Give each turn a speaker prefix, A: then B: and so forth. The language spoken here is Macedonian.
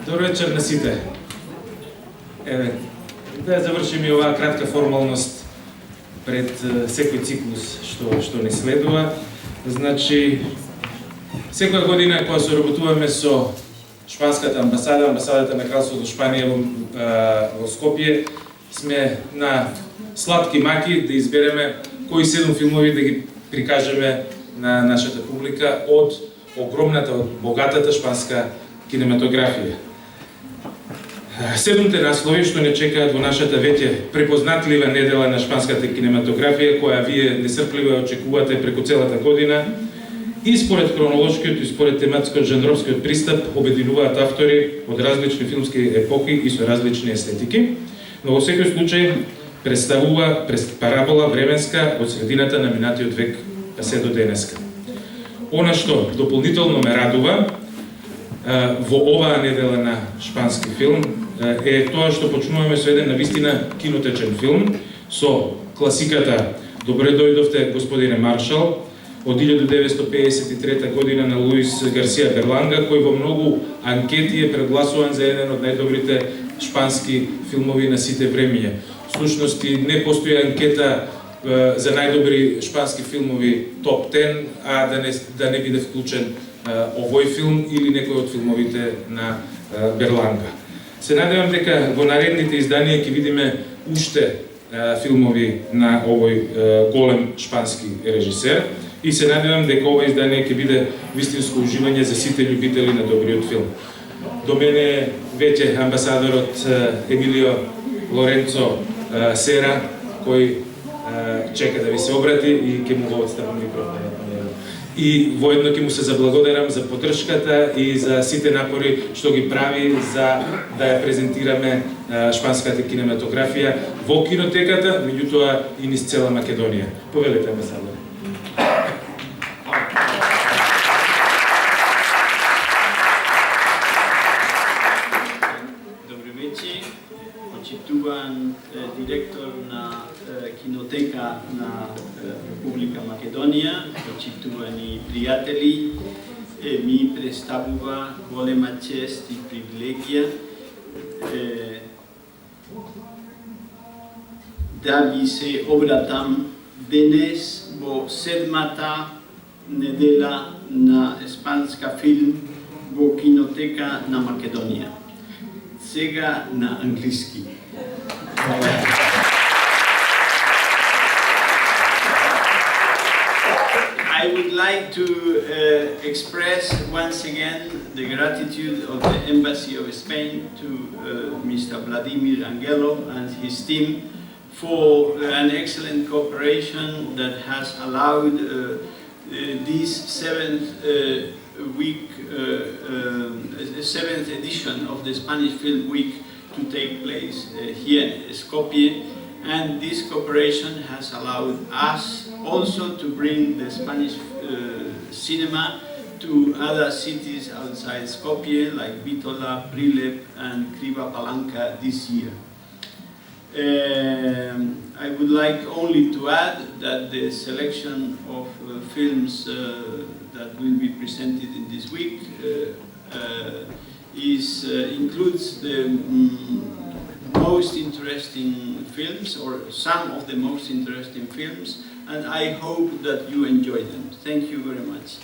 A: Добър вечер на сите. Да завършим и оваа кратка формалност пред секој циклус што не следува. Значи, секоја година кога се работуваме со Шпанската амбасада, амбасадата на Кралството Шпанија во Скопје, сме на сладки маки да избереме кои 7 филмови да ги прикажеме на нашата публика од огромната, од богатата шпанска кинематографија. 7 наслови што не чекаат во нашата веќе препознатлива недела на шпанската кинематографија, која вие несрпливо ја очекувате преку целата година, и според хронолошкиот и според тематскиот жанровскиот пристап обединуваат автори од различни филмски епохи и со различни естетики, но во секој случај представува парабола временска од средината на минатиот век па се до денеска. Она што дополнително ме радува во оваа недела на шпански филм е тоа што почнуваме со еден навистина кинотечен филм со класиката "Добре дојдовте, господине Маршал" од 1953 година на Луис Гарсија Берланга, кој во многу анкети е прегласуван за еден од најдобрите шпански филмови на сите времиња. Всушности не постои анкета за најдобри шпански филмови топ 10, а да не биде вклучен овој филм или некој од филмовите на Берланга. Се надевам дека во наредните изданија ќе видиме уште филмови на овој голем шпански режисер и се надевам дека ова издание ќе биде вистинско уживање за сите љубители на добриот филм. До мене е веќе амбасадорот Емилио Лоренцо Сера, кој чека да ви се обрати и ќе му го отставам микрофонот. И воедно ќе му се заблагодарам за поддршката и за сите напори што ги прави за да ја презентираме шпанската кинематографија во кинотеката, меѓутоа и низ цела Македонија. Повелете, амбасадор.
B: Добри вечер, почитуван директор на кинотека на Република Македонија, почитувани пријатели, ми представува голема чест и привилегија да ви се обратам денес во 7-та недела на испанска филм во кинотека на Македонија. Сега на англиски. I would like to express once again the gratitude of the Embassy of Spain to Mr. Vladimir Angelo and his team for an excellent cooperation that has allowed this seventh edition of the Spanish Film Week to take place here in Skopje. And this cooperation has allowed us also to bring the Spanish cinema to other cities outside Skopje, like Bitola, Prilep, and Kriva Palanka this year. I would like only to add that the selection of films that will be presented in this week includes the most interesting films, or some of the most interesting films, and I hope that you enjoy them. Thank you very much.